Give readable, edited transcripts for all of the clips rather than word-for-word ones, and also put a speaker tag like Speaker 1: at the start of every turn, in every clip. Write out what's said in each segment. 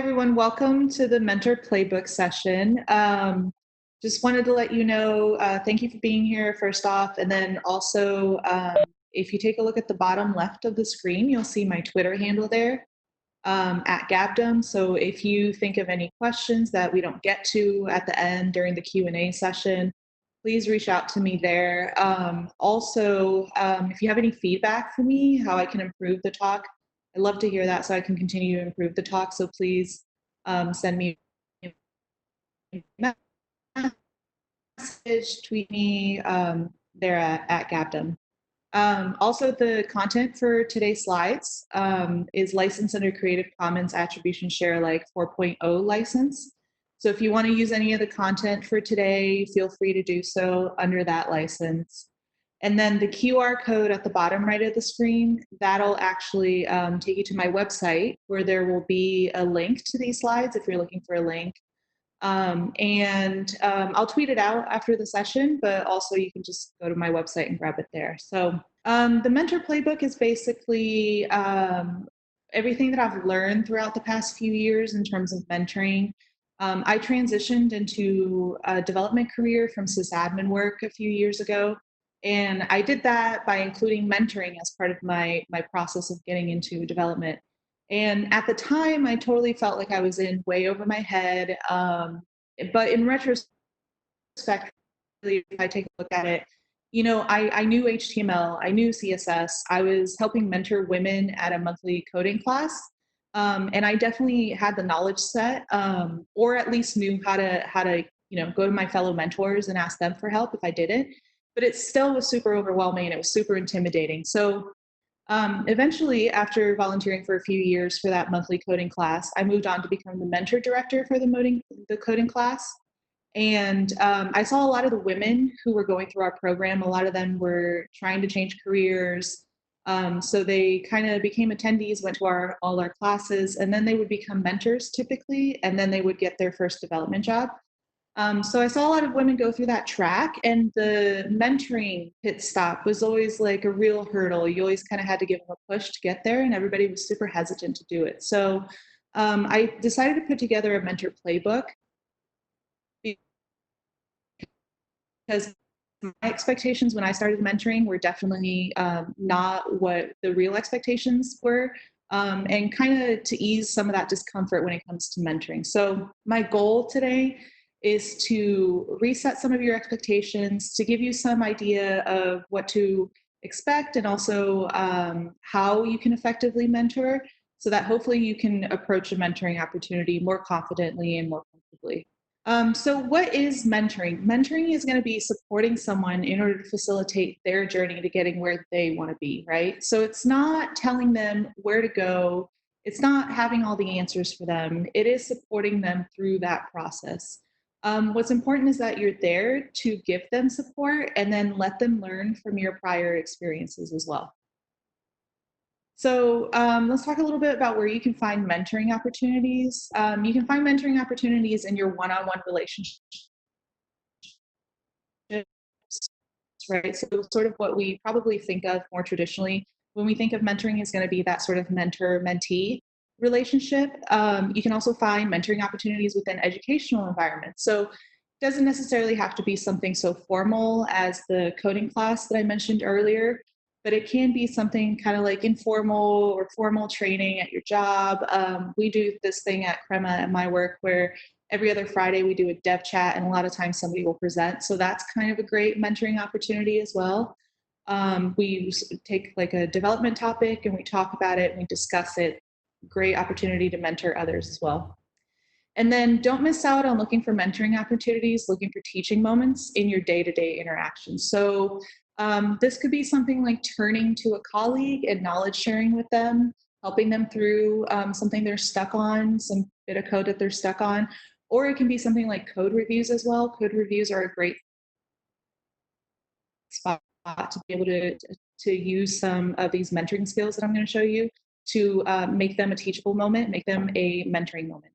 Speaker 1: everyone, welcome to the Mentor Playbook session. Just wanted to let you know, thank you for being here first off, and then also if you take a look at the bottom left of the screen, you'll see my Twitter handle there, at Gabdom. So if you think of any questions that we don't get to at the end during the Q&A session, please reach out to me there. If you have any feedback for me, how I can improve the talk, I'd love to hear that so I can continue to improve the talk. So please send me a message, tweet me there at Gabdom. Also, the content for today's slides is licensed under Creative Commons Attribution Share Alike 4.0 license. So if you want to use any of the content for today, feel free to do so under that license. And then the QR code at the bottom right of the screen, that'll actually take you to my website where there will be a link to these slides if you're looking for a link. I'll tweet it out after the session, but also you can just go to my website and grab it there. So the Mentor Playbook is basically everything that I've learned throughout the past few years in terms of mentoring. I transitioned into a development career from sysadmin work a few years ago. And I did that by including mentoring as part of my process of getting into development. And at the time, I totally felt like I was in way over my head. But in retrospect, if I take a look at it, you know, I knew HTML, I knew CSS, I was helping mentor women at a monthly coding class. And I definitely had the knowledge set, or at least knew how to go to my fellow mentors and ask them for help if I didn't. But it still was super overwhelming and it was super intimidating. So eventually, after volunteering for a few years for that monthly coding class, I moved on to become the mentor director for the coding class. And I saw a lot of the women who were going through our program. A lot of them were trying to change careers. So they kind of became attendees, went to all our classes, and then they would become mentors typically, and then they would get their first development job. So I saw a lot of women go through that track, and the mentoring pit stop was always like a real hurdle. You always kind of had to give them a push to get there, and everybody was super hesitant to do it. So I decided to put together a mentor playbook because my expectations when I started mentoring were definitely not what the real expectations were. And kind of to ease some of that discomfort when it comes to mentoring. So my goal today is to reset some of your expectations, to give you some idea of what to expect and also how you can effectively mentor so that hopefully you can approach a mentoring opportunity more confidently and more comfortably. So what is mentoring? Mentoring is going to be supporting someone in order to facilitate their journey to getting where they want to be, right? So it's not telling them where to go. It's not having all the answers for them. It is supporting them through that process. What's important is that you're there to give them support and then let them learn from your prior experiences as well. So let's talk a little bit about where you can find mentoring opportunities. You can find mentoring opportunities in your one-on-one relationships, right? So sort of what we probably think of more traditionally when we think of mentoring is going to be that sort of mentor-mentee relationship. You can also find mentoring opportunities within educational environments. So it doesn't necessarily have to be something so formal as the coding class that I mentioned earlier, but it can be something kind of like informal or formal training at your job. We do this thing at Crema at my work where every other Friday we do a dev chat and a lot of times somebody will present. So that's kind of a great mentoring opportunity as well. We take like a development topic and we talk about it and we discuss it. Great opportunity to mentor others as well. And then don't miss out on looking for mentoring opportunities, looking for teaching moments in your day-to-day interactions. So this could be something like turning to a colleague and knowledge sharing with them, helping them through something they're stuck on, some bit of code that they're stuck on, or it can be something like code reviews as well. Code reviews are a great spot to be able to use some of these mentoring skills that I'm going to show you to make them a teachable moment, make them a mentoring moment.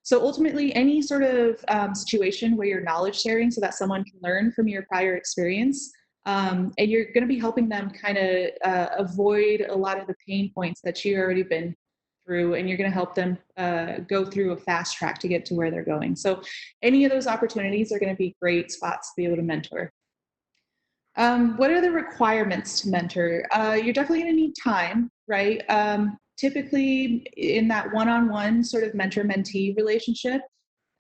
Speaker 1: So ultimately, any sort of situation where you're knowledge sharing so that someone can learn from your prior experience, and you're going to be helping them kind of avoid a lot of the pain points that you've already been through, and you're going to help them go through a fast track to get to where they're going. So any of those opportunities are going to be great spots to be able to mentor. What are the requirements to mentor? You're definitely going to need time, right? Typically in that one-on-one sort of mentor-mentee relationship,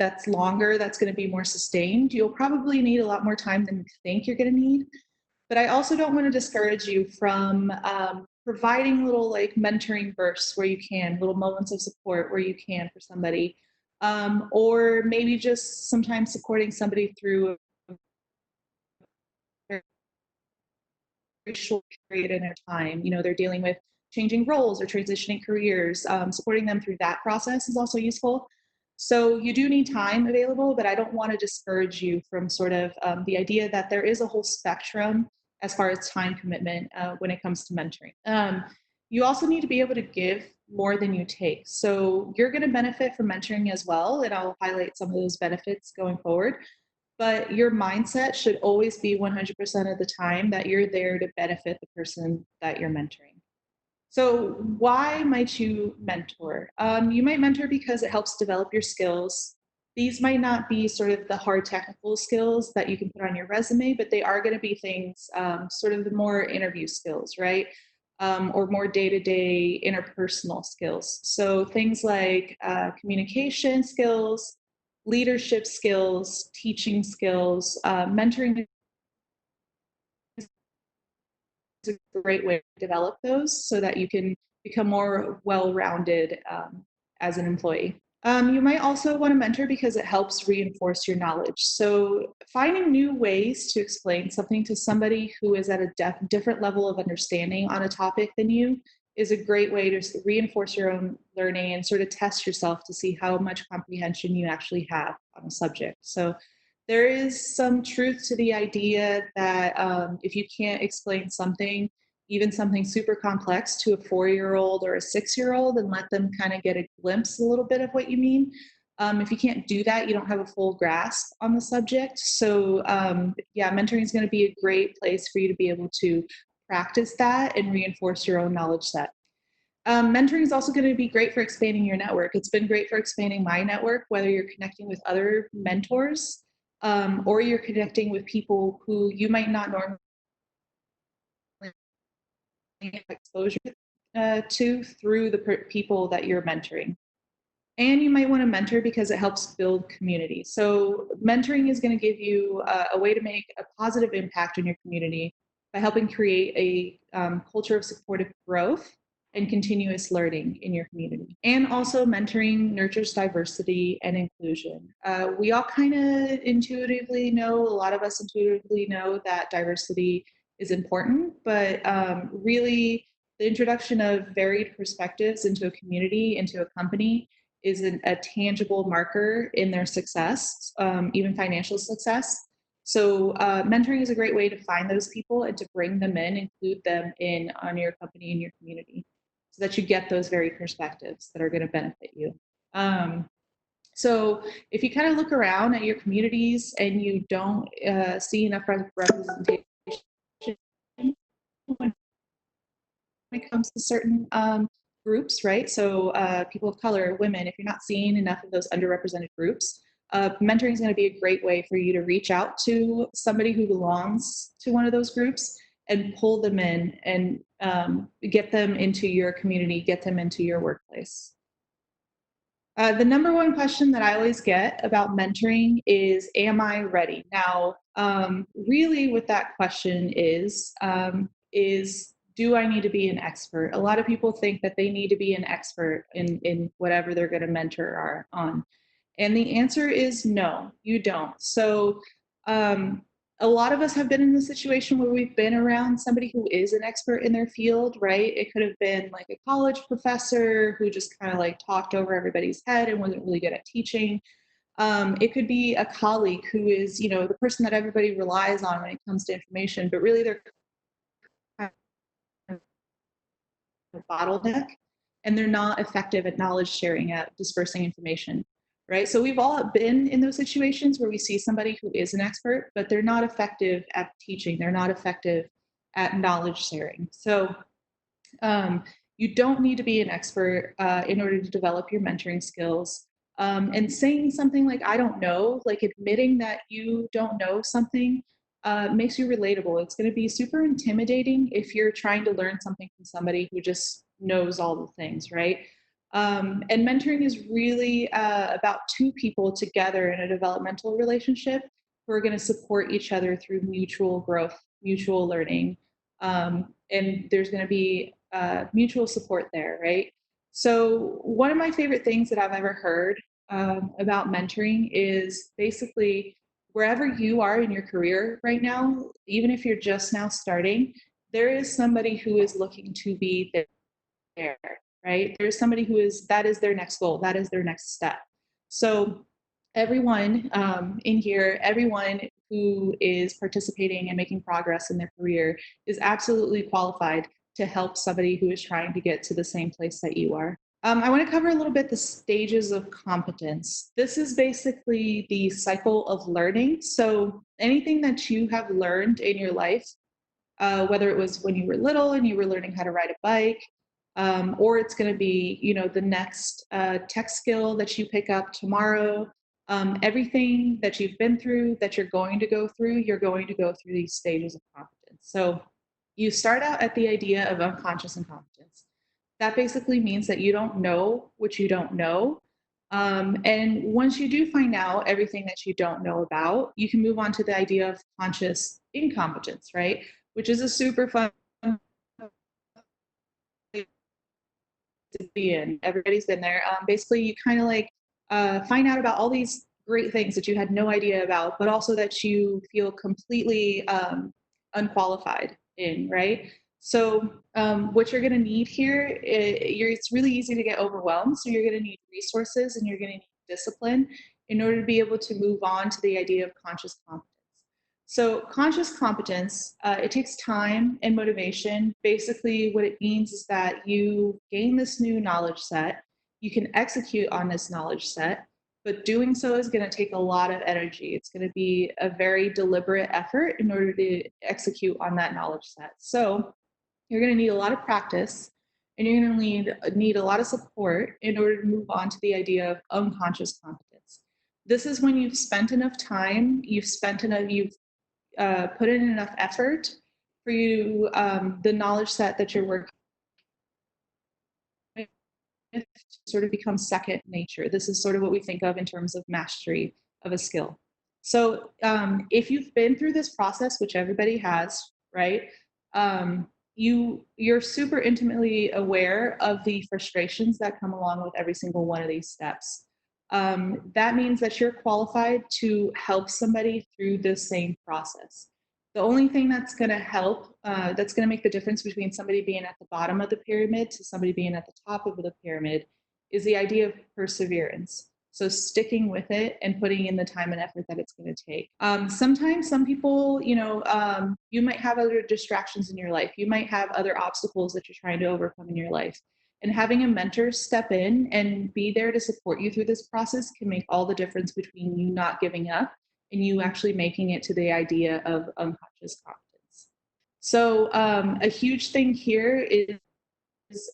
Speaker 1: that's longer, that's going to be more sustained. You'll probably need a lot more time than you think you're going to need. But I also don't want to discourage you from providing little like mentoring bursts where you can, little moments of support where you can for somebody, or maybe just sometimes supporting somebody through a very short period in their time. You know, they're dealing with changing roles or transitioning careers. Supporting them through that process is also useful. So you do need time available, but I don't want to discourage you from sort of the idea that there is a whole spectrum as far as time commitment when it comes to mentoring. You also need to be able to give more than you take. So you're going to benefit from mentoring as well, and I'll highlight some of those benefits going forward. But your mindset should always be 100% of the time that you're there to benefit the person that you're mentoring. So why might you mentor? You might mentor because it helps develop your skills. These might not be sort of the hard technical skills that you can put on your resume, but they are going to be things, sort of the more interview skills, right? Or more day-to-day interpersonal skills. So things like communication skills, leadership skills, teaching skills, mentoring is a great way to develop those so that you can become more well-rounded as an employee. You might also want to mentor because it helps reinforce your knowledge. So finding new ways to explain something to somebody who is at a different level of understanding on a topic than you is a great way to reinforce your own learning and sort of test yourself to see how much comprehension you actually have on a subject. So there is some truth to the idea that if you can't explain something, even something super complex, to a 4-year-old or a 6-year-old and let them kind of get a glimpse a little bit of what you mean. If you can't do that, you don't have a full grasp on the subject. So yeah, mentoring is going to be a great place for you to be able to practice that and reinforce your own knowledge set. Mentoring is also going to be great for expanding your network. It's been great for expanding my network, whether you're connecting with other mentors or you're connecting with people who you might not normally have exposure to through the people that you're mentoring. And you might want to mentor because it helps build community. So mentoring is going to give you a way to make a positive impact in your community by helping create a culture of supportive growth and continuous learning in your community. And also mentoring nurtures diversity and inclusion. We all kind of intuitively know, a lot of us intuitively know that diversity is important, but really the introduction of varied perspectives into a community, into a company, is a tangible marker in their success, even financial success. So mentoring is a great way to find those people and to bring them in, include them in on your company and your community so that you get those very perspectives that are going to benefit you. So if you kind of look around at your communities and you don't see enough representation when it comes to certain groups, right? So people of color, women, if you're not seeing enough of those underrepresented groups, mentoring is going to be a great way for you to reach out to somebody who belongs to one of those groups and pull them in and get them into your community, get them into your workplace. The number one question that I always get about mentoring is, am I ready? Now, really what that question is do I need to be an expert? A lot of people think that they need to be an expert in whatever they're going to mentor on. And the answer is no, you don't. So a lot of us have been in the situation where we've been around somebody who is an expert in their field, right? It could have been like a college professor who just kind of like talked over everybody's head and wasn't really good at teaching. It could be a colleague who is, you know, the person that everybody relies on when it comes to information, but really they're kind of a bottleneck and they're not effective at knowledge sharing, at dispersing information. Right. So we've all been in those situations where we see somebody who is an expert, but they're not effective at teaching. They're not effective at knowledge sharing. So You don't need to be an expert in order to develop your mentoring skills. And saying something like, I don't know, like admitting that you don't know something makes you relatable. It's going to be super intimidating if you're trying to learn something from somebody who just knows all the things, right? And mentoring is really about two people together in a developmental relationship who are going to support each other through mutual growth, mutual learning. And there's going to be mutual support there, right? So, one of my favorite things that I've ever heard about mentoring is basically wherever you are in your career right now, even if you're just now starting, there is somebody who is looking to be there, right? There's somebody who is, that is their next goal, that is their next step. So everyone in here, everyone who is participating and making progress in their career is absolutely qualified to help somebody who is trying to get to the same place that you are. I want to cover a little bit the stages of competence. This is basically the cycle of learning. So anything that you have learned in your life, whether it was when you were little and you were learning how to ride a bike, or it's going to be, you know, the next tech skill that you pick up tomorrow. Everything that you've been through, that you're going to go through, you're going to go through these stages of competence. So you start out at the idea of unconscious incompetence. That basically means that you don't know what you don't know. And once you do find out everything that you don't know about, you can move on to the idea of conscious incompetence, right? Which is a super fun to be in. Everybody's been there. Basically, you kind of like find out about all these great things that you had no idea about, but also that you feel completely unqualified in, right? So, what you're going to need here, it's really easy to get overwhelmed. So, you're going to need resources and you're going to need discipline in order to be able to move on to the idea of conscious competence. So, conscious competence, it takes time and motivation. Basically, what it means is that you gain this new knowledge set, you can execute on this knowledge set, but doing so is going to take a lot of energy. It's going to be a very deliberate effort in order to execute on that knowledge set. So, you're going to need a lot of practice and you're going to need a lot of support in order to move on to the idea of unconscious competence. This is when you've spent enough time, you've put in enough effort for you, the knowledge set that you're working with sort of becomes second nature. This is sort of what we think of in terms of mastery of a skill. So if you've been through this process, which everybody has, right? You're super intimately aware of the frustrations that come along with every single one of these steps. That means that you're qualified to help somebody through the same process. The only thing that's going to help, that's going to make the difference between somebody being at the bottom of the pyramid to somebody being at the top of the pyramid is the idea of perseverance. So sticking with it and putting in the time and effort that it's going to take. Sometimes some people, you might have other distractions in your life. You might have other obstacles that you're trying to overcome in your life. And having a mentor step in and be there to support you through this process can make all the difference between you not giving up and you actually making it to the idea of unconscious competence. So a huge thing here is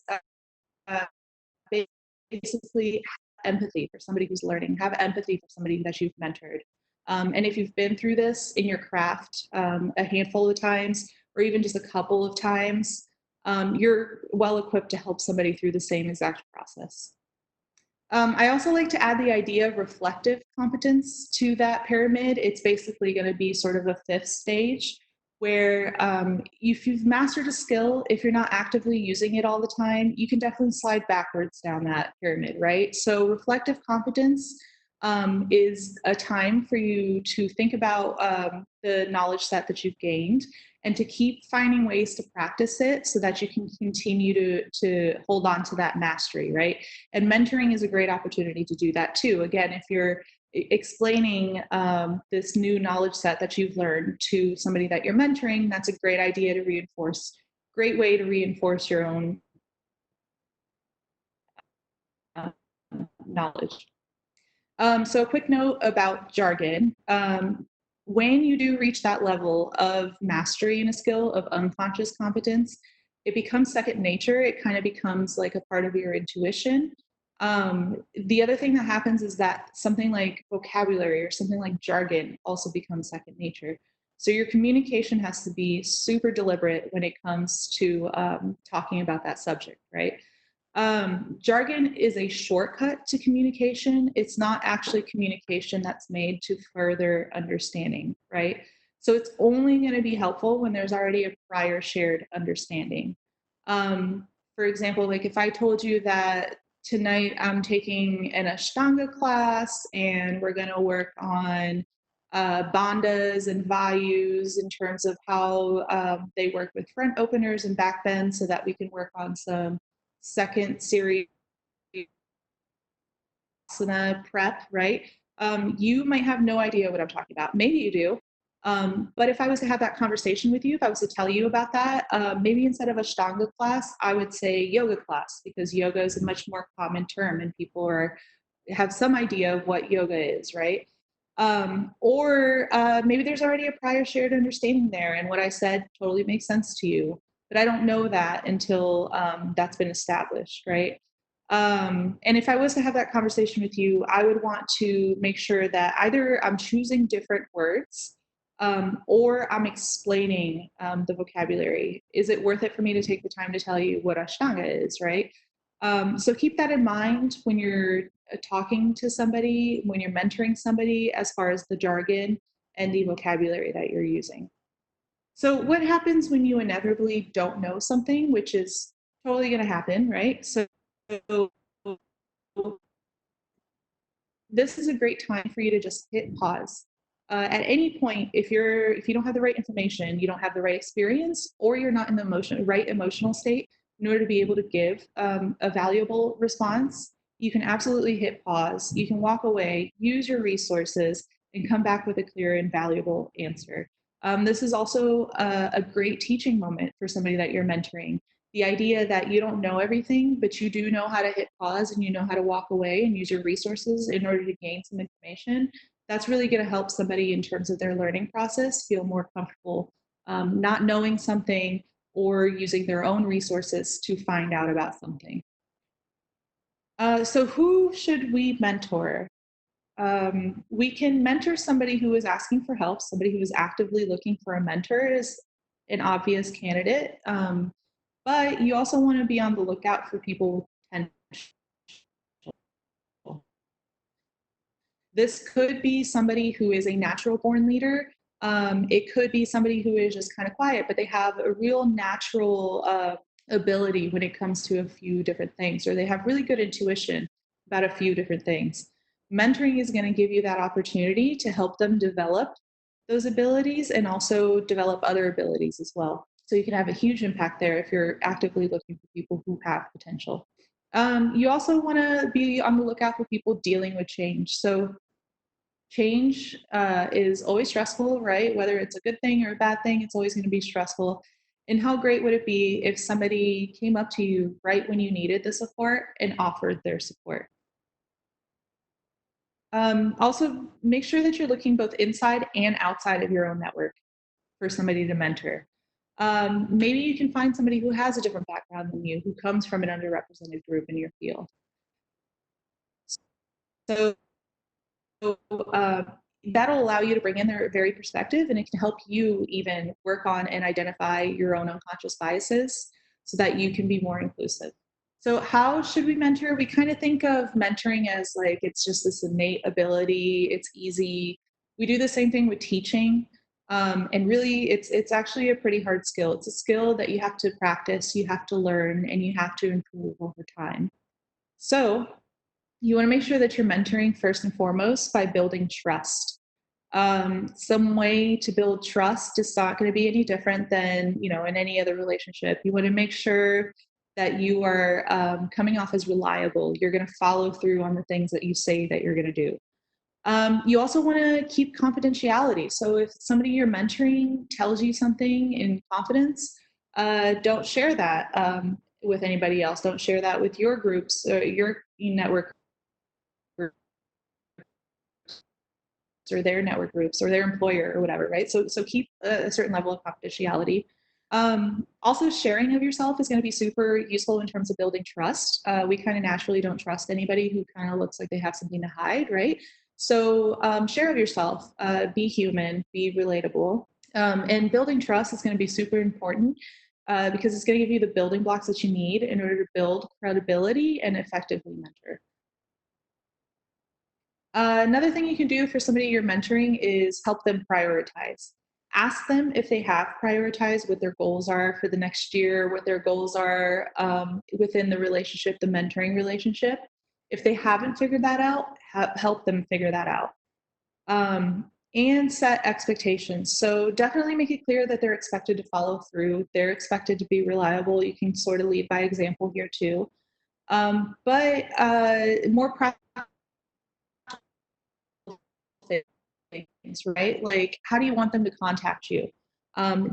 Speaker 1: uh, basically empathy for somebody who's learning, have empathy for somebody that you've mentored. And if you've been through this in your craft a handful of times, or even just a couple of times, you're well equipped to help somebody through the same exact process. I also like to add the idea of reflective competence to that pyramid. It's basically going to be sort of a fifth stage where if you've mastered a skill, if you're not actively using it all the time, you can definitely slide backwards down that pyramid, right? So reflective competence is a time for you to think about the knowledge set that you've gained and to keep finding ways to practice it so that you can continue to hold on to that mastery, right? And mentoring is a great opportunity to do that too. Again, if you're explaining this new knowledge set that you've learned to somebody that you're mentoring, that's a great idea to reinforce, great way to reinforce your own knowledge. So a quick note about jargon. When you do reach that level of mastery in a skill of unconscious competence, it becomes second nature. It kind of becomes like a part of your intuition. The other thing that happens is that something like vocabulary or something like jargon also becomes second nature. So your communication has to be super deliberate when it comes to talking about that subject, right? Jargon is a shortcut to communication. It's not actually communication that's made to further understanding, right? So it's only going to be helpful when there's already a prior shared understanding. For example, like if I told you that tonight I'm taking an Ashtanga class and we're going to work on bandhas and vayus in terms of how they work with front openers and back bends so that we can work on some second series asana prep, right? You might have no idea what I'm talking about. Maybe you do. But if I was to have that conversation with you, if I was to tell you about that, maybe instead of Ashtanga class, I would say yoga class because yoga is a much more common term and people have some idea of what yoga is, right? Or maybe there's already a prior shared understanding there and what I said totally makes sense to you, but I don't know that until that's been established, right? And if I was to have that conversation with you, I would want to make sure that either I'm choosing different words or I'm explaining the vocabulary. Is it worth it for me to take the time to tell you what Ashtanga is, right? So keep that in mind when you're talking to somebody, when you're mentoring somebody, as far as the jargon and the vocabulary that you're using. So, what happens when you inevitably don't know something, which is totally going to happen, right? So, this is a great time for you to just hit pause. At any point, if you don't have the right information, you don't have the right experience, or you're not in the right emotional state in order to be able to give a valuable response, you can absolutely hit pause. You can walk away, use your resources, and come back with a clear and valuable answer. This is also a great teaching moment for somebody that you're mentoring. The idea that you don't know everything, but you do know how to hit pause and you know how to walk away and use your resources in order to gain some information, that's really going to help somebody in terms of their learning process feel more comfortable not knowing something or using their own resources to find out about something. So who should we mentor? We can mentor somebody who is asking for help, somebody who is actively looking for a mentor is an obvious candidate. But you also want to be on the lookout for people with potential. This could be somebody who is a natural born leader. It could be somebody who is just kind of quiet, but they have a real natural ability when it comes to a few different things, or they have really good intuition about a few different things. Mentoring is going to give you that opportunity to help them develop those abilities and also develop other abilities as well. So you can have a huge impact there if you're actively looking for people who have potential. You also want to be on the lookout for people dealing with change. So change is always stressful, right? Whether it's a good thing or a bad thing, it's always going to be stressful. And how great would it be if somebody came up to you right when you needed the support and offered their support? Also, make sure that you're looking both inside and outside of your own network for somebody to mentor. Maybe you can find somebody who has a different background than you, who comes from an underrepresented group in your field. So uh, that'll allow you to bring in their very perspective and it can help you even work on and identify your own unconscious biases so that you can be more inclusive. So how should we mentor? We kind of think of mentoring as like it's just this innate ability, it's easy. We do the same thing with teaching. And really it's actually a pretty hard skill. It's a skill that you have to practice, you have to learn, and you have to improve over time. So you want to make sure that you're mentoring first and foremost by building trust. Some way to build trust is not going to be any different than in any other relationship. You want to make sure that you are coming off as reliable. You're going to follow through on the things that you say that you're going to do. You also want to keep confidentiality. So if somebody you're mentoring tells you something in confidence, don't share that with anybody else. Don't share that with your groups, your network or their network groups or their employer or whatever, right? So keep a certain level of confidentiality. Also, sharing of yourself is going to be super useful in terms of building trust. We kind of naturally don't trust anybody who kind of looks like they have something to hide, right? So share of yourself, be human, be relatable. And building trust is going to be super important because it's going to give you the building blocks that you need in order to build credibility and effectively mentor. Another thing you can do for somebody you're mentoring is help them prioritize. Ask them if they have prioritized what their goals are for the next year, what their goals are within the relationship, the mentoring relationship. If they haven't figured that out, help them figure that out. And set expectations. So definitely make it clear that they're expected to follow through. They're expected to be reliable. You can sort of lead by example here too. But more practical things, right? Like, how do you want them to contact you?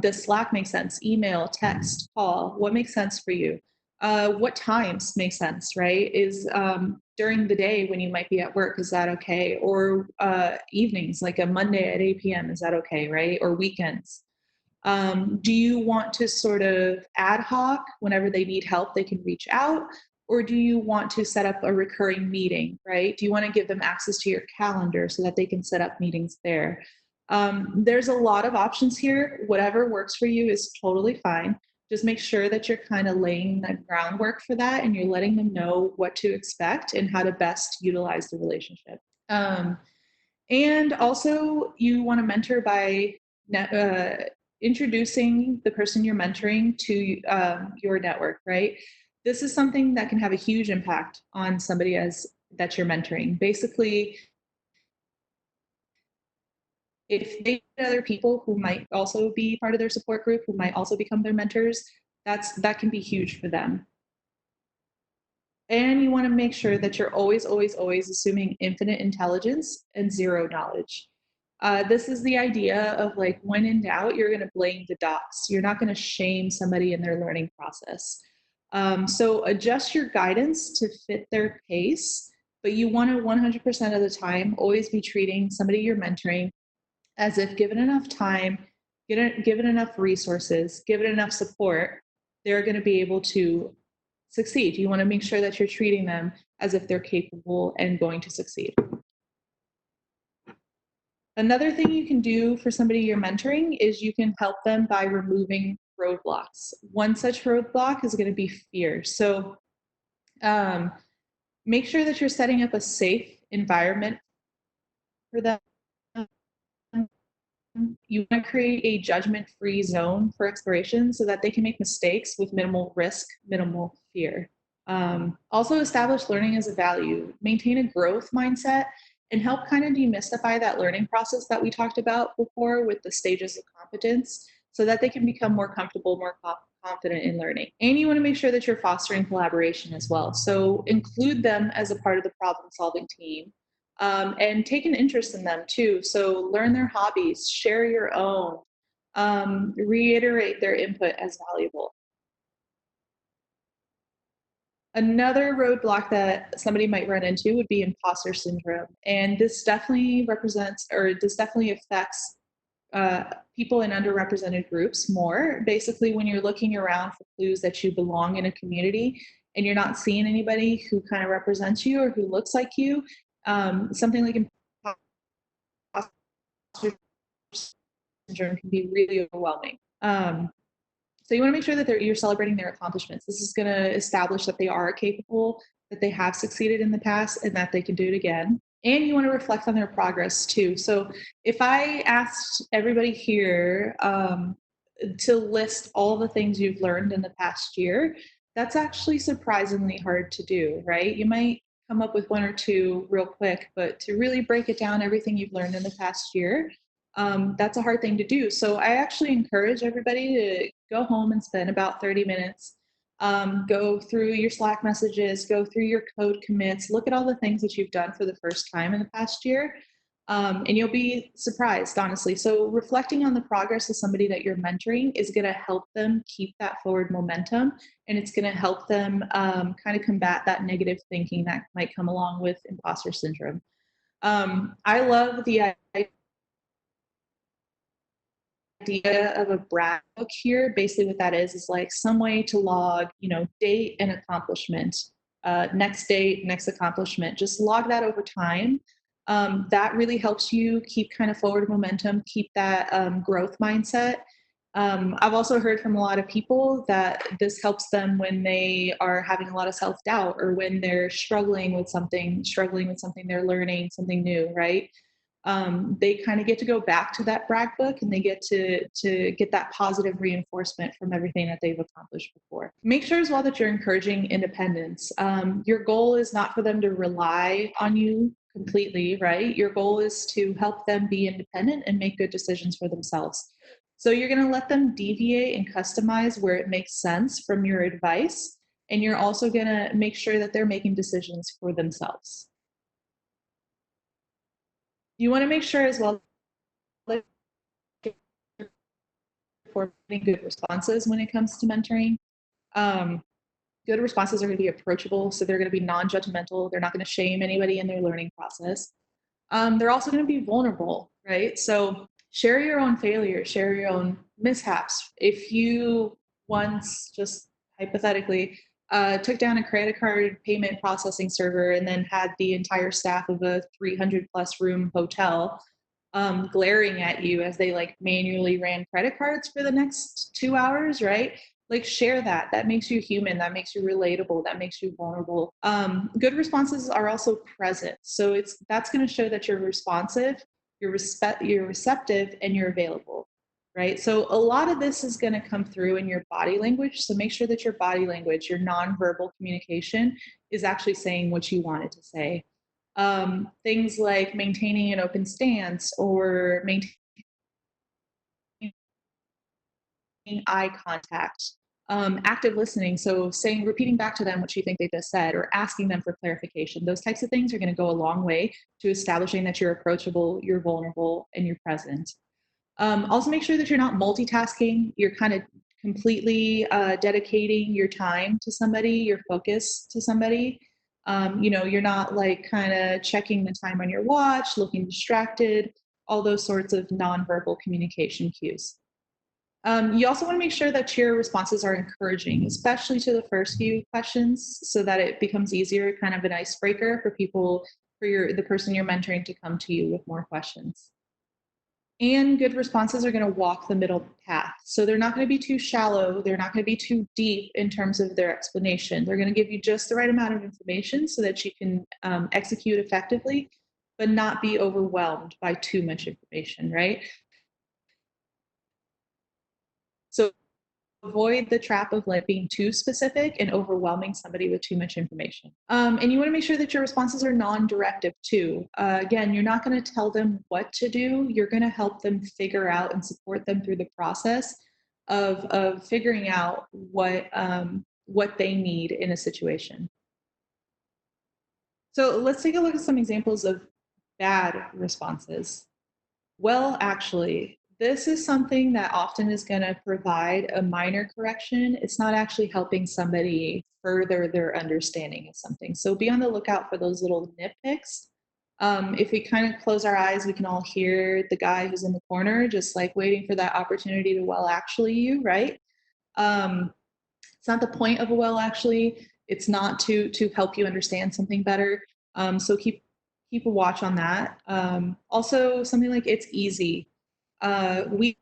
Speaker 1: Does Slack make sense? Email, text, call? What makes sense for you? What times make sense, right? Is during the day when you might be at work, is that okay? Or evenings, like a Monday at 8 p.m., is that okay, right? Or weekends? Do you want to sort of ad hoc, whenever they need help, they can reach out? Or do you want to set up a recurring meeting, right? Do you want to give them access to your calendar so that they can set up meetings there? There's a lot of options here. Whatever works for you is totally fine. Just make sure that you're kind of laying the groundwork for that and you're letting them know what to expect and how to best utilize the relationship. And also, you want to mentor by introducing the person you're mentoring to your network, right? This is something that can have a huge impact on somebody that you're mentoring. Basically, if they meet other people who might also be part of their support group, who might also become their mentors, that can be huge for them. And you want to make sure that you're always, always, always assuming infinite intelligence and zero knowledge. This is the idea of like, when in doubt, you're going to blame the docs. You're not going to shame somebody in their learning process. So adjust your guidance to fit their pace, but you want to 100% of the time always be treating somebody you're mentoring as if given enough time, given enough resources, given enough support, they're going to be able to succeed. You want to make sure that you're treating them as if they're capable and going to succeed. Another thing you can do for somebody you're mentoring is you can help them by removing roadblocks. One such roadblock is going to be fear. So make sure that you're setting up a safe environment for them. You want to create a judgment-free zone for exploration so that they can make mistakes with minimal risk, minimal fear. Also establish learning as a value, maintain a growth mindset, and help kind of demystify that learning process that we talked about before with the stages of competence so that they can become more comfortable, more confident in learning. And you want to make sure that you're fostering collaboration as well. So include them as a part of the problem solving team. And take an interest in them too. So learn their hobbies, share your own, reiterate their input as valuable. Another roadblock that somebody might run into would be imposter syndrome. And this definitely affects people in underrepresented groups more. Basically, when you're looking around for clues that you belong in a community and you're not seeing anybody who kind of represents you or who looks like you, something like imposter syndrome can be really overwhelming. So you want to make sure that you're celebrating their accomplishments. This is going to establish that they are capable, that they have succeeded in the past, and that they can do it again. And you want to reflect on their progress too. So if I asked everybody here to list all the things you've learned in the past year, that's actually surprisingly hard to do, right? You might come up with one or two real quick, but to really break it down, everything you've learned in the past year, that's a hard thing to do. So I actually encourage everybody to go home and spend about 30 minutes, go through your Slack messages, go through your code commits, look at all the things that you've done for the first time in the past year. And you'll be surprised, honestly. So reflecting on the progress of somebody that you're mentoring is going to help them keep that forward momentum, and it's going to help them kind of combat that negative thinking that might come along with imposter syndrome. I love the idea idea of a brag book here, basically what that is like some way to log, date and accomplishment, next date, next accomplishment. Just log that over time. That really helps you keep kind of forward momentum, keep that growth mindset. I've also heard from a lot of people that this helps them when they are having a lot of self-doubt or when they're struggling with something they're learning, something new, right? They kind of get to go back to that brag book and they get to get that positive reinforcement from everything that they've accomplished before. Make sure as well that you're encouraging independence. Your goal is not for them to rely on you completely, right? Your goal is to help them be independent and make good decisions for themselves. So you're going to let them deviate and customize where it makes sense from your advice. And you're also going to make sure that they're making decisions for themselves. You want to make sure as well that for good responses when it comes to mentoring. Good responses are going to be approachable, so they're going to be non-judgmental. They're not going to shame anybody in their learning process. They're also going to be vulnerable, right? So share your own failures, share your own mishaps. If you once, just hypothetically, took down a credit card payment processing server and then had the entire staff of a 300 plus room hotel glaring at you as they like manually ran credit cards for the next 2 hours, right? Like share that. That makes you human. That makes you relatable. That makes you vulnerable. Good responses are also present. So that's going to show that you're responsive, you're receptive, and you're available, right? So a lot of this is going to come through in your body language. So make sure that your body language, your nonverbal communication, is actually saying what you want it to say. Things like maintaining an open stance or maintaining eye contact, active listening. So repeating back to them what you think they just said or asking them for clarification. Those types of things are going to go a long way to establishing that you're approachable, you're vulnerable, and you're present. Also make sure that you're not multitasking. You're kind of completely dedicating your time to somebody, your focus to somebody. You're not like kind of checking the time on your watch, looking distracted, all those sorts of nonverbal communication cues. You also want to make sure that your responses are encouraging, especially to the first few questions, so that it becomes easier, kind of an icebreaker for people, for the person you're mentoring to come to you with more questions. And good responses are going to walk the middle path. So they're not going to be too shallow. They're not going to be too deep in terms of their explanation. They're going to give you just the right amount of information so that you can execute effectively, but not be overwhelmed by too much information, right? So avoid the trap of like being too specific and overwhelming somebody with too much information. And you want to make sure that your responses are non-directive too. Again, you're not going to tell them what to do. You're going to help them figure out and support them through the process of figuring out what they need in a situation. So let's take a look at some examples of bad responses. Well, actually, this is something that often is going to provide a minor correction. It's not actually helping somebody further their understanding of something. So be on the lookout for those little nitpicks. If we kind of close our eyes, we can all hear the guy who's in the corner, just like waiting for that opportunity to well, actually you, right? It's not the point of a well, actually. It's not to help you understand something better. So keep a watch on that. Also, something like it's easy. We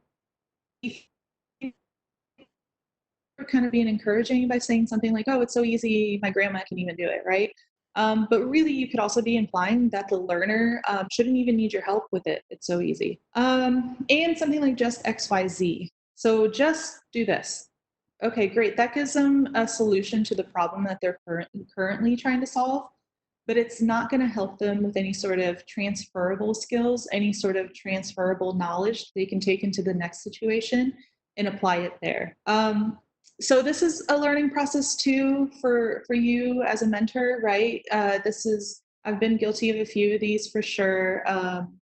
Speaker 1: kind of being encouraging by saying something like, oh, it's so easy, my grandma can even do it, right? But really, you could also be implying that the learner shouldn't even need your help with it. It's so easy. And something like just XYZ. So just do this. Okay, great. That gives them a solution to the problem that they're currently trying to solve, but it's not going to help them with any sort of transferable skills, any sort of transferable knowledge they can take into the next situation and apply it there. So this is a learning process too for you as a mentor, right? I've been guilty of a few of these for sure.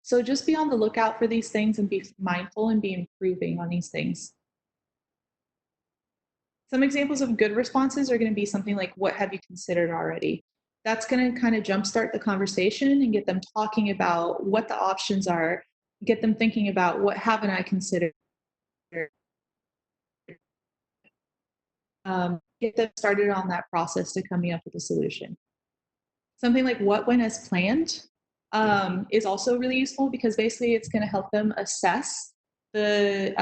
Speaker 1: So just be on the lookout for these things and be mindful and be improving on these things. Some examples of good responses are going to be something like, what have you considered already? That's going to kind of jumpstart the conversation and get them talking about what the options are, get them thinking about what haven't I considered get them started on that process to coming up with a solution. Something like what went as planned is also really useful because basically it's going to help them assess the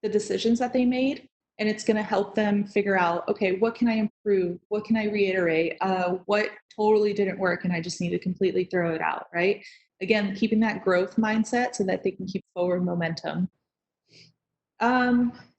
Speaker 1: decisions that they made, and it's going to help them figure out, okay, what can I improve? What can I reiterate? What totally didn't work and I just need to completely throw it out, right? Again, keeping that growth mindset so that they can keep forward momentum.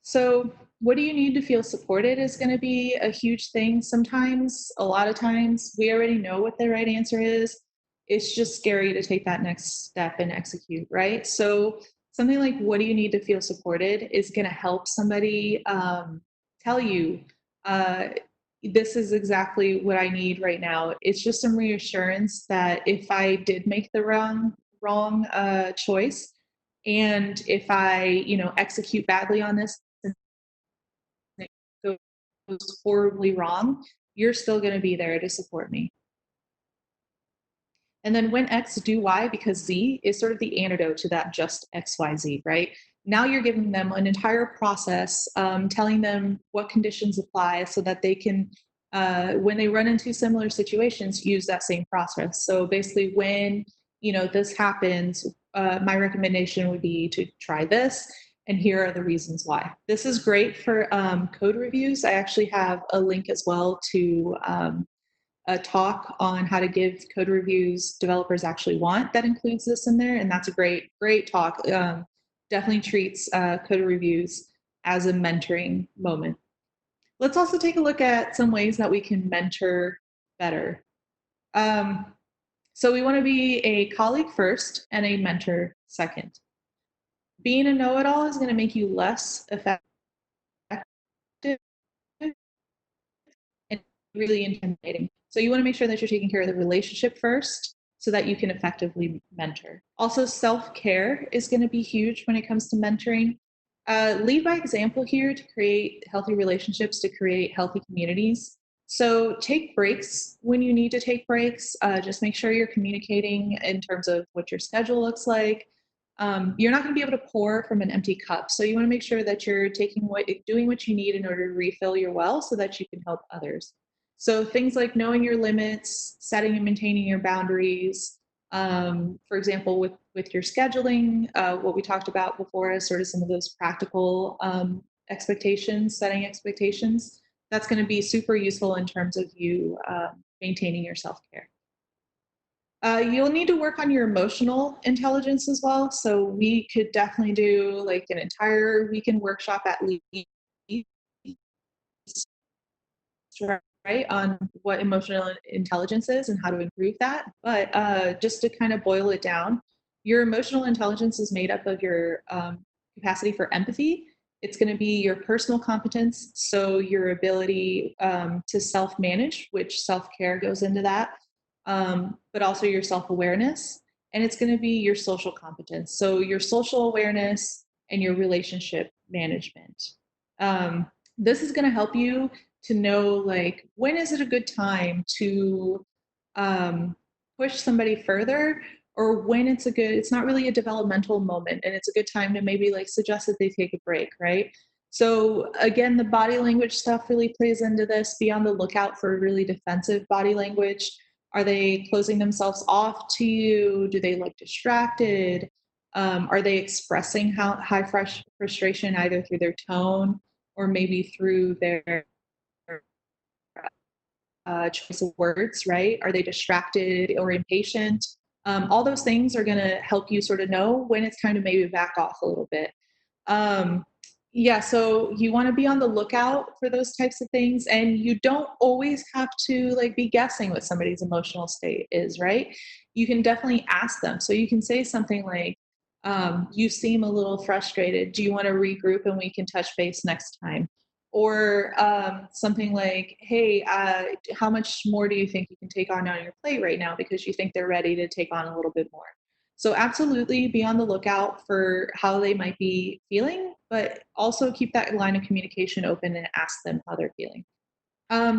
Speaker 1: So what do you need to feel supported is going to be a huge thing. Sometimes, a lot of times, we already know what the right answer is. It's just scary to take that next step and execute, right? So something like what do you need to feel supported is going to help somebody tell you, this is exactly what I need right now. It's just some reassurance that if I did make the wrong choice, and if I, execute badly on this and it goes horribly wrong, you're still going to be there to support me. And then when X, do Y, because Z is sort of the antidote to that just XYZ, right? Now you're giving them an entire process, telling them what conditions apply so that they can, when they run into similar situations, use that same process. So basically, when this happens, my recommendation would be to try this, and here are the reasons why. This is great for code reviews. I actually have a link as well to a talk on how to give code reviews developers actually want that includes this in there, and that's a great talk. Definitely treats code reviews as a mentoring moment. Let's also take a look at some ways that we can mentor better. So we want to be a colleague first and a mentor second. Being a know-it-all is going to make you less effective and really intimidating. So you want to make sure that you're taking care of the relationship first so that you can effectively mentor. Also, self-care is going to be huge when it comes to mentoring. Lead by example here to create healthy relationships, to create healthy communities. So take breaks when you need to take breaks. Just make sure you're communicating in terms of what your schedule looks like. You're not going to be able to pour from an empty cup. So you want to make sure that you're doing what you need in order to refill your well so that you can help others. So things like knowing your limits, setting and maintaining your boundaries. For example, with your scheduling, what we talked about before is sort of some of those practical expectations, setting expectations. That's going to be super useful in terms of you maintaining your self-care. You'll need to work on your emotional intelligence as well. So we could definitely do like an entire weekend workshop at least, right, on what emotional intelligence is and how to improve that. But just to kind of boil it down, your emotional intelligence is made up of your capacity for empathy. It's going to be your personal competence, so your ability to self-manage, which self-care goes into that, but also your self-awareness. And it's going to be your social competence, so your social awareness and your relationship management. This is going to help you to know, like, when is it a good time to push somebody further, or when it's not really a developmental moment and it's a good time to maybe like suggest that they take a break, right? So again, the body language stuff really plays into this. Be on the lookout for really defensive body language. Are they closing themselves off to you? Do they look distracted? Are they expressing high frustration either through their tone or maybe through their choice of words, right? Are they distracted or impatient? All those things are going to help you sort of know when it's time to maybe back off a little bit. Yeah, so you want to be on the lookout for those types of things, and you don't always have to like be guessing what somebody's emotional state is, right? You can definitely ask them. So you can say something like, you seem a little frustrated. Do you want to regroup and we can touch base next time? Or something like, hey, how much more do you think you can take on your plate right now because you think they're ready to take on a little bit more? So absolutely be on the lookout for how they might be feeling, but also keep that line of communication open and ask them how they're feeling.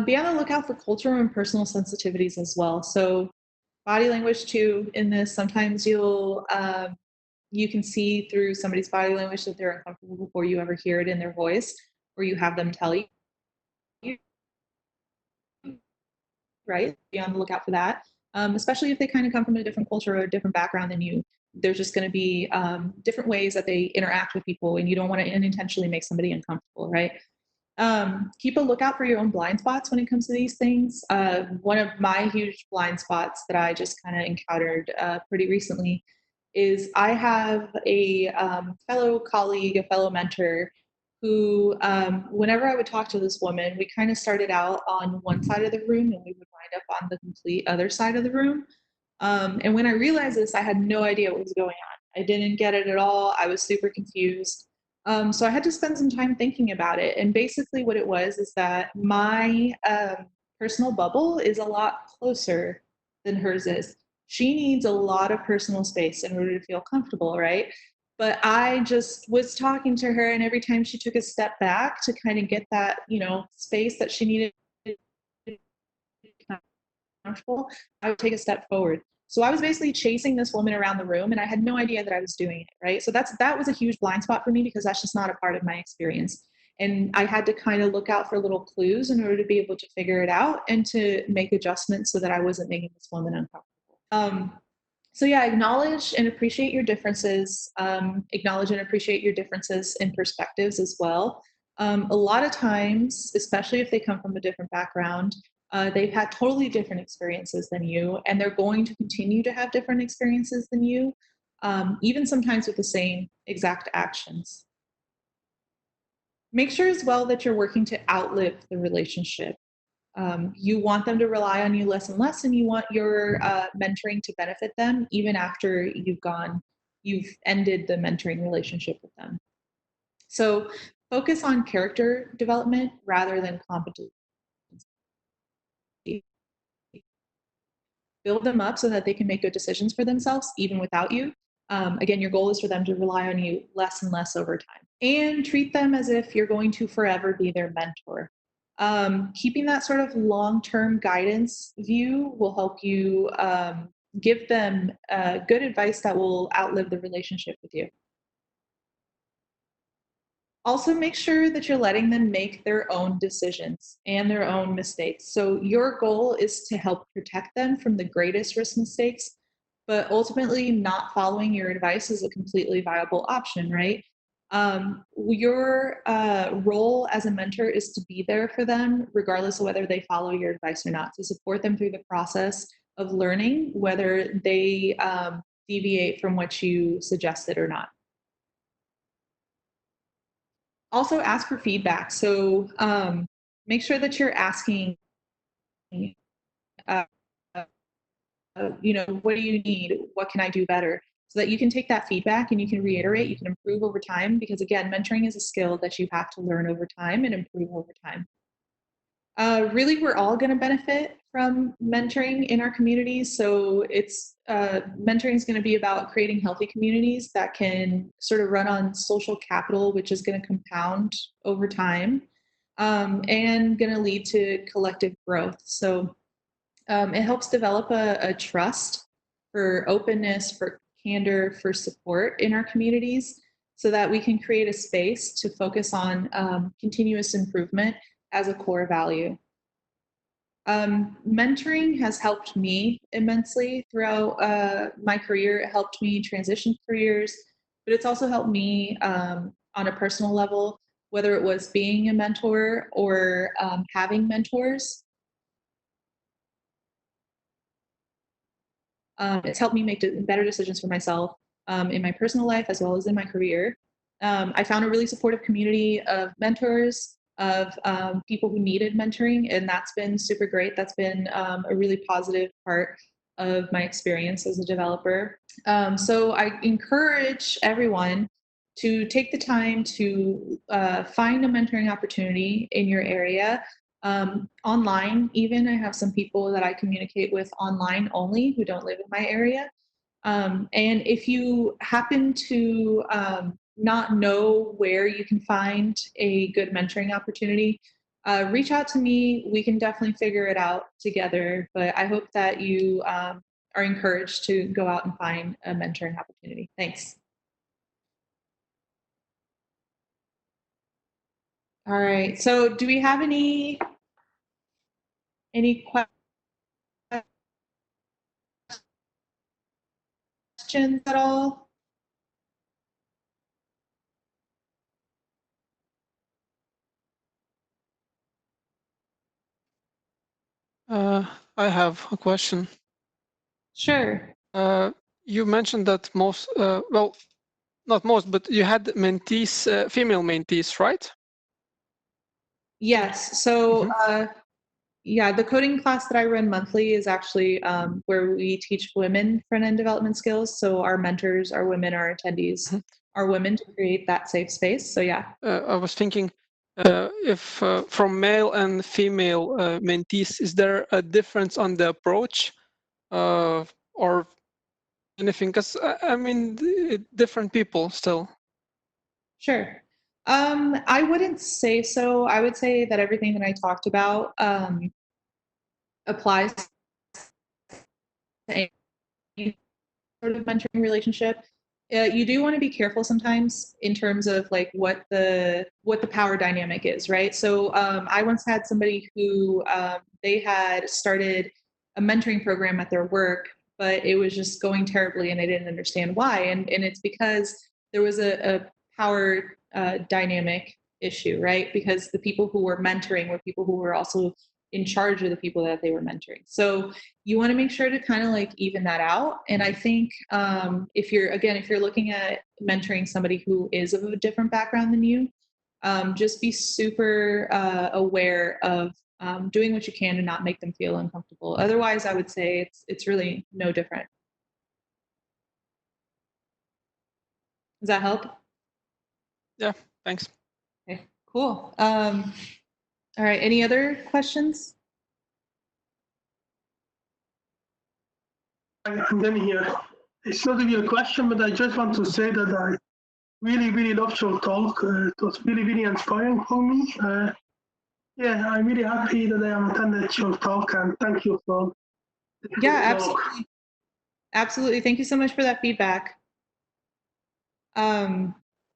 Speaker 1: Be on the lookout for cultural and personal sensitivities as well. So body language too in this, sometimes you'll you can see through somebody's body language that they're uncomfortable before you ever hear it in their voice or you have them tell you, right? Be on the lookout for that. Especially if they kind of come from a different culture or a different background than you. There's just going to be different ways that they interact with people, and you don't want to unintentionally make somebody uncomfortable, right? Keep a lookout for your own blind spots when it comes to these things. One of my huge blind spots that I just kind of encountered pretty recently is I have a fellow colleague, a fellow mentor who, whenever I would talk to this woman, we kind of started out on one side of the room and we would wind up on the complete other side of the room. And when I realized this, I had no idea what was going on. I didn't get it at all. I was super confused. So I had to spend some time thinking about it. And basically, what it was is that my personal bubble is a lot closer than hers is. She needs a lot of personal space in order to feel comfortable, right? But I just was talking to her, and every time she took a step back to kind of get that, space that she needed comfortable, I would take a step forward. So I was basically chasing this woman around the room and I had no idea that I was doing it, right? So that was a huge blind spot for me because that's just not a part of my experience. And I had to kind of look out for little clues in order to be able to figure it out and to make adjustments so that I wasn't making this woman uncomfortable. So yeah, acknowledge and appreciate your differences. Acknowledge and appreciate your differences in perspectives as well. A lot of times, especially if they come from a different background, they've had totally different experiences than you, and they're going to continue to have different experiences than you, even sometimes with the same exact actions. Make sure as well that you're working to outlive the relationship. You want them to rely on you less and less, and you want your mentoring to benefit them even after you've ended the mentoring relationship with them. So focus on character development rather than competency. Build them up so that they can make good decisions for themselves even without you. Again, your goal is for them to rely on you less and less over time. And treat them as if you're going to forever be their mentor. Keeping that sort of long-term guidance view will help you give them good advice that will outlive the relationship with you. Also, make sure that you're letting them make their own decisions and their own mistakes. So, your goal is to help protect them from the greatest risk mistakes, but ultimately, not following your advice is a completely viable option, right? Your role as a mentor is to be there for them, regardless of whether they follow your advice or not, to support them through the process of learning whether they deviate from what you suggested or not. Also ask for feedback. So make sure that you're asking, uh, what do you need? What can I do better? So that you can take that feedback and you can reiterate, you can improve over time. Because again, mentoring is a skill that you have to learn over time and improve over time. Really, we're all going to benefit from mentoring in our communities. So it's mentoring is going to be about creating healthy communities that can sort of run on social capital, which is going to compound over time and going to lead to collective growth. So it helps develop a trust for openness, for candor, for support in our communities so that we can create a space to focus on continuous improvement as a core value. Mentoring has helped me immensely throughout my career. It helped me transition careers, but it's also helped me on a personal level, whether it was being a mentor or having mentors. It's helped me make better decisions for myself in my personal life as well as in my career. I found a really supportive community of mentors, of people who needed mentoring, and that's been super great. That's been a really positive part of my experience as a developer. So I encourage everyone to take the time to find a mentoring opportunity in your area. Online, even I have some people that I communicate with online only who don't live in my area. And if you happen to not know where you can find a good mentoring opportunity, reach out to me. We can definitely figure it out together. But I hope that you are encouraged to go out and find a mentoring opportunity. Thanks. All right. So do we have any questions at all?
Speaker 2: I have a question.
Speaker 1: Sure.
Speaker 2: You mentioned that most, well, not most, but you had mentees, female mentees, right?
Speaker 1: Yes. So
Speaker 2: Mm-hmm.
Speaker 1: yeah, the coding class that I run monthly is actually where we teach women front-end development skills. So our mentors, our women, our attendees
Speaker 2: Mm-hmm.
Speaker 1: are women to create that safe space. So yeah.
Speaker 2: I was thinking if from male and female mentees, is there a difference on the approach or anything? Because I mean, different people still.
Speaker 1: Sure. I wouldn't say so. I would say that everything that I talked about applies to any sort of mentoring relationship. You do want to be careful sometimes in terms of like what the power dynamic is, right? So I once had somebody who they had started a mentoring program at their work, but it was just going terribly, and they didn't understand why. And it's because there was a power dynamic issue, right? Because the people who were mentoring were people who were also in charge of the people that they were mentoring. So you want to make sure to kind of like even that out. And I think if you're looking at mentoring somebody who is of a different background than you, just be super aware of doing what you can to not make them feel uncomfortable. Otherwise, I would say it's really no different. Does that help?
Speaker 2: Yeah, thanks.
Speaker 1: Okay, cool. All right. Any other questions?
Speaker 3: I'm Demi here. It's not really a question, but I just want to say that I really, really loved your talk. It was really, really inspiring for me. Yeah, I'm really happy that I am attended your talk, and thank you for the
Speaker 1: Yeah,
Speaker 3: talk.
Speaker 1: absolutely. Absolutely. Thank you so much for that feedback. Um,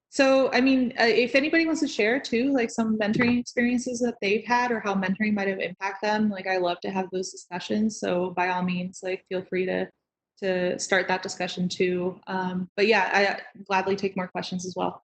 Speaker 1: so, I mean, if anybody wants to share too, like some mentoring experiences that they've had or how mentoring might have impacted them, like I love to have those discussions. So, by all means, like feel free to start that discussion too. But yeah, I gladly take more questions as well.